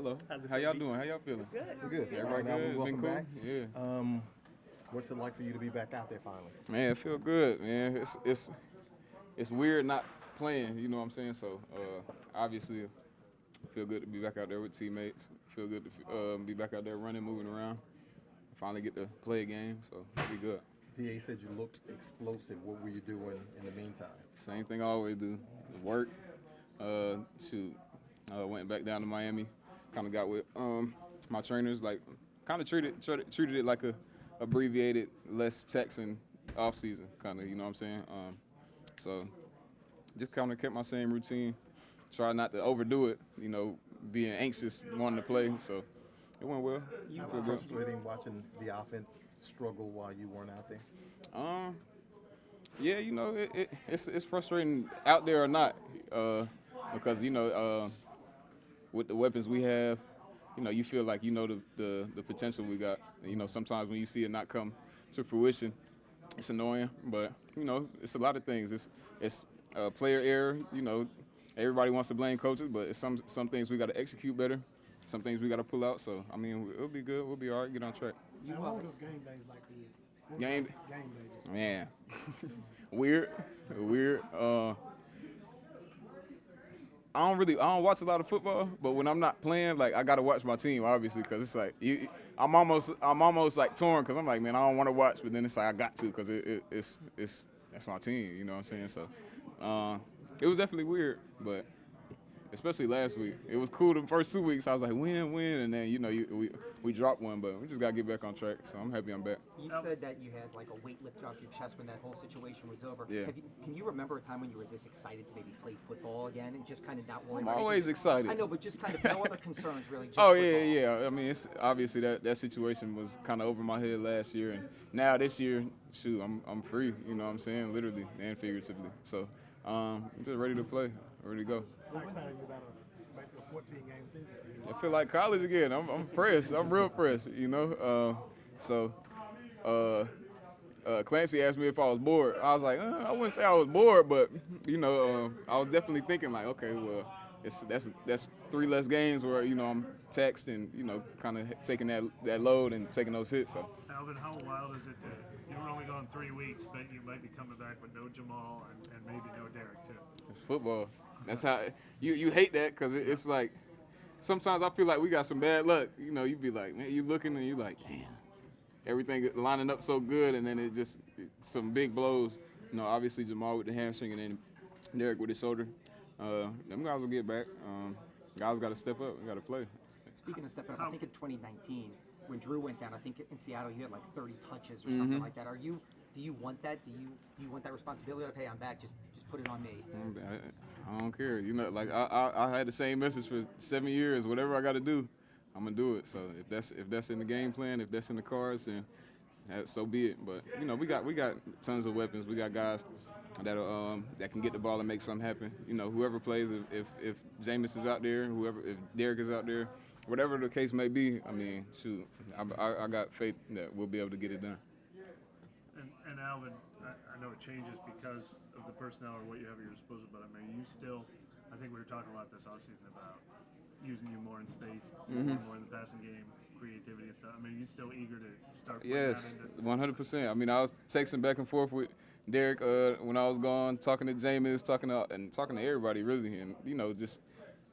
Hello. How y'all doing? How y'all feeling? Good. We're good. Everybody Now, good? welcome Been cool? back. Yeah. What's it like for you to be back out there finally? Man, it feel good, man. It's weird not playing, you know what I'm saying? So, obviously, feel good to be back out there with teammates. Feel good to be back out there running, moving around. Finally get to play a game, so it'll be good. DA said you looked explosive. What were you doing in the meantime? Same thing I always do. Work. Went back down to Miami. Kind of got with my trainers, like kind of treated it like a abbreviated, less taxing off season, kind of. You know what I'm saying? So just kind of kept my same routine. Try not to overdo it. You know, being anxious, wanting to play. So it went well. You were frustrating watching the offense struggle while you weren't out there. Yeah, you know, it's frustrating out there or not, because with the weapons we have, you know, you feel like you know the potential we got. And, you know, sometimes when you see it not come to fruition, it's annoying. But you know, it's a lot of things. It's player error. You know, everybody wants to blame coaches, but it's some things we got to execute better. Some things we got to pull out. So I mean, it'll be good. We'll be all right. Get on track. What were those game days like for you? Game days. Man, weird. I don't watch a lot of football, but when I'm not playing, like I gotta watch my team, obviously, because it's like I'm almost like torn, because I'm like, man, I don't want to watch, but then it's like I got to, because it's that's my team, you know what I'm saying? So it was definitely weird, but especially last week, it was cool. The first 2 weeks, I was like, win, and then you know we dropped one, but we just gotta get back on track. So I'm happy I'm back. You said that you had like a weight lifted off your chest when that whole situation was over. Yeah. Can you remember a time when you were this excited to maybe play football again and just kind of not worry I'm about always anything? excited. I know, but just kind of no other concerns really. Just Oh football. yeah. I mean, it's obviously that situation was kind of over my head last year, and now this year, shoot, I'm free. You know what I'm saying, literally and figuratively. So I'm just ready to play, ready to go. How excited are you about basically a 14-game season? I feel like college again. I'm fresh. I'm real fresh. You know. Clancy asked me if I was bored. I was like, I wouldn't say I was bored, but you know, I was definitely thinking like, okay, well, that's 3 less games where you know I'm taxed and you know kind of taking that load and taking those hits. So. Alvin, how wild is it that you were only gone 3 weeks, but you might be coming back with no Jamal and maybe no Derek too? It's football. That's how you hate that, because it's like sometimes I feel like we got some bad luck. You know, you be like, man, you looking and you like, damn, everything lining up so good, and then it just some big blows. You know, obviously Jamal with the hamstring and then Derek with his shoulder. Them guys will get back. Guys got to step up. We got to play. Speaking of stepping up, I think in 2019 when Drew went down, I think in Seattle you had like 30 touches or something like that. Do you want that? Do you want that responsibility of, hey, I'm back, just put it on me? I don't care. You know, like I had the same message for 7 years. Whatever I got to do, I'm gonna do it. So if that's in the game plan, if that's in the cards, then so be it. But you know, we got tons of weapons. We got guys that can get the ball and make something happen. You know, whoever plays, if Jameis is out there, if Derek is out there, whatever the case may be. I mean, shoot, I got faith that we'll be able to get it done. And Alvin, I know it changes because of the personnel or what you have at your disposal, but I mean, you still, I think we were talking about this offseason about using you more in space, more in the passing game, creativity and stuff. I mean, are you still eager to start putting Yes, that into 100%. I mean, I was texting back and forth with Derek when I was gone, talking to Jameis, talking to everybody really, and you know, just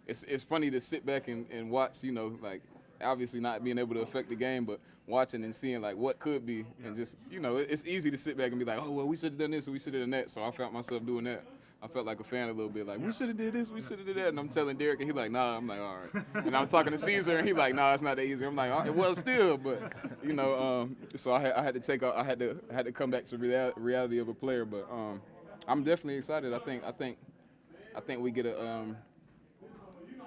it's funny to sit back and watch. You know, like obviously not being able to affect the game, but watching and seeing like what could be, and just you know, it's easy to sit back and be like, oh well, we should have done this, or we should have done that. So I found myself doing that. I felt like a fan a little bit, like we should have did this, we should have did that, and I'm telling Derek, and he like, nah. I'm like, all right. And I'm talking to Caesar, and he like, nah, it's not that easy. I'm like, well, still, but you know, so I had to come back to reality of a player, but I'm definitely excited. I think we get a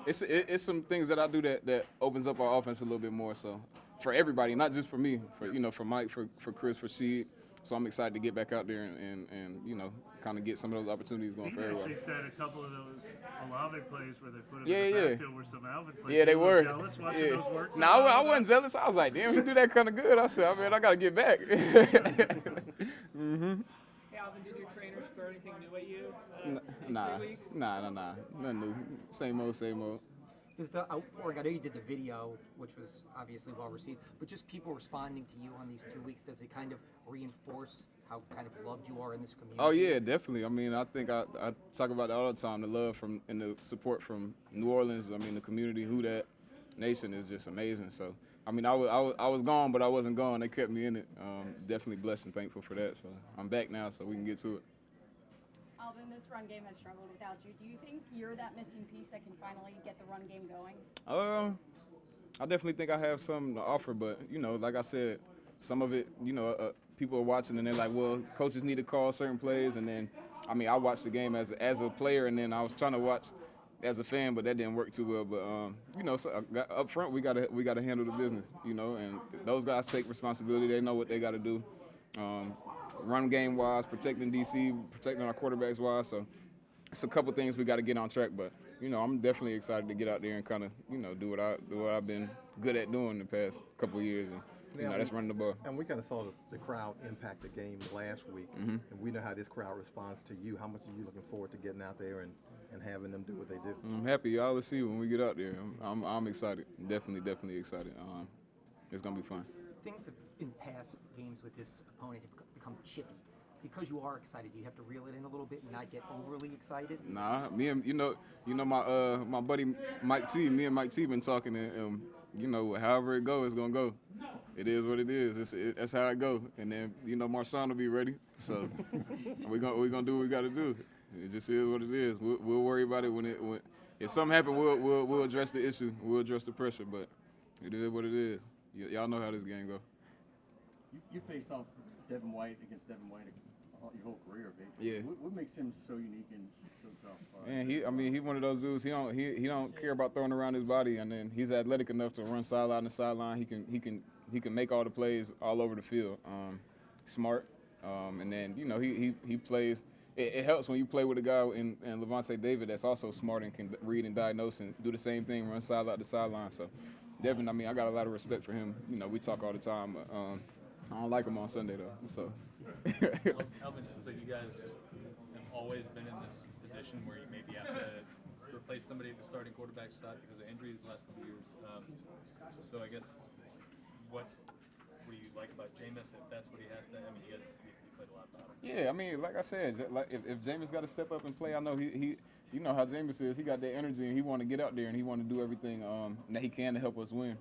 it's some things that I do that opens up our offense a little bit more. So for everybody, not just for me, for Mike, for Chris, for Sheed. So I'm excited to get back out there and you know, kind of get some of those opportunities going for everybody. You actually said a couple of those Olave plays where they put him Yeah, in the yeah. backfield were some Alvin plays. Yeah, they You were. jealous watching Yeah. those work? No, I wasn't jealous. I was like, damn, he do that kind of good. I said, I got to get back. Hey, Alvin, did your trainers throw anything new at you? In Nah, 3 weeks? nah, nothing new. Same old. Does the outpouring, I know you did the video, which was obviously well received, but just people responding to you on these 2 weeks, does it kind of reinforce how kind of loved you are in this community? Oh yeah, definitely. I mean, I think I talk about that all the time. The love from and the support from New Orleans. I mean, the community, who that nation is just amazing. So, I mean, I was gone, but I wasn't gone. They kept me in it. Definitely blessed and thankful for that. So I'm back now, so we can get to it. Alvin, this run game has struggled without you. Do you think you're that missing piece that can finally get the run game going? I definitely think I have something to offer, but like I said, some of it, people are watching and they're like, well, coaches need to call certain plays, and then, I mean, I watched the game as a player, and then I was trying to watch as a fan, but that didn't work too well. But so up front, we gotta handle the business, and those guys take responsibility. They know what they got to do. Run game wise, protecting DC, protecting our quarterbacks wise. So it's a couple things we got to get on track. But I'm definitely excited to get out there and kind of do what I've been good at doing the past couple of years, and that's running the ball. And we kind of saw the crowd impact the game last week, and we know how this crowd responds to you. How much are you looking forward to getting out there and having them do what they do? I'm happy. Y'all will see when we get out there. I'm excited. Definitely excited. It's gonna be fun. Things have, in past games with this opponent have become chippy. Because you are excited, you have to reel it in a little bit and not get overly excited. Nah, me and my buddy Mike T. Me and Mike T. been talking, and however it goes, it's gonna go. It is what it is. That's how it go. And then Marshawn will be ready. So we gonna do what we got to do. It just is what it is. We'll worry about it when if something happens, we'll address the issue. We'll address the pressure. But it is what it is. Y'all know how this game go. You faced off Devin White against Devin White your whole career, basically. Yeah. What makes him so unique and so tough? Man, he's one of those dudes. He don't care about throwing around his body, and then he's athletic enough to run sideline to sideline. He can make all the plays all over the field. Smart, and then he plays. It helps when you play with a guy in Levante David that's also smart and can read and diagnose and do the same thing, run sideline to sideline. So Devin, I mean, I got a lot of respect for him. We talk all the time. But, I don't like him on Sunday though. So. Alvin, seems like you guys just have always been in this position where you maybe have to replace somebody at the starting quarterback spot because of injuries the last couple of years. So I guess what do you like about Jameis if that's what he has to? I mean, he played a lot about him. Yeah, I mean, like I said, like if Jameis got to step up and play, I know he how Jameis is. He got that energy and he want to get out there and he want to do everything that he can to help us win.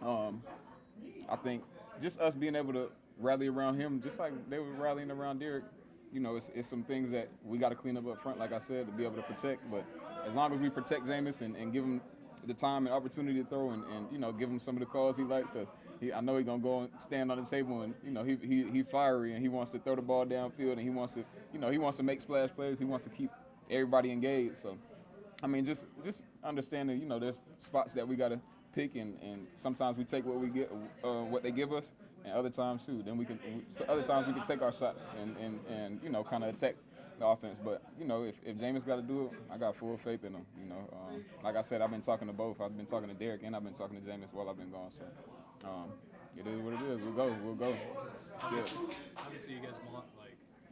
I think just us being able to rally around him, just like they were rallying around Derek. It's some things that we got to clean up front, like I said, to be able to protect. But as long as we protect Jameis and give him the time and opportunity to throw and give him some of the calls he likes, because I know he's gonna go and stand on the table and he fiery and he wants to throw the ball downfield and he wants to make splash plays. He wants to keep everybody engaged. So I mean, just understanding there's spots that we got to pick and sometimes we take what we get what they give us. And other times too, then other times we can take our shots and kind of attack the offense. But if Jameis got to do it, I got full faith in him. Like I said, I've been talking to both. I've been talking to Derek and I've been talking to Jameis while I've been gone. So it is what it is. We'll go. Yeah. Obviously, you guys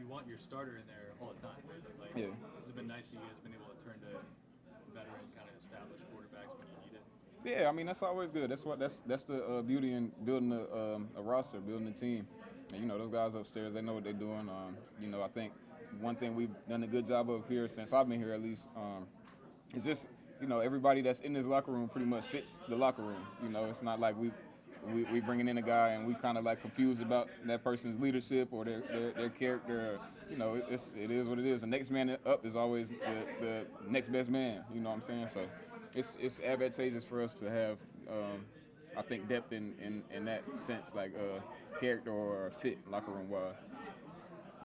want your starter in there all the time. Right? Yeah. It's been nice you guys been able to turn to veteran kind of established quarterbacks when you need it. Yeah, I mean that's always good. That's the beauty in building a roster, building a team. And those guys upstairs, they know what they're doing. I think one thing we've done a good job of here since I've been here at least is just everybody that's in this locker room pretty much fits the locker room. It's not like we bringing in a guy and we kind of like confused about that person's leadership or their character. It is what it is. The next man up is always the next best man. You know what I'm saying? So. It's advantageous for us to have, I think, depth in that sense, like character or fit locker room wise.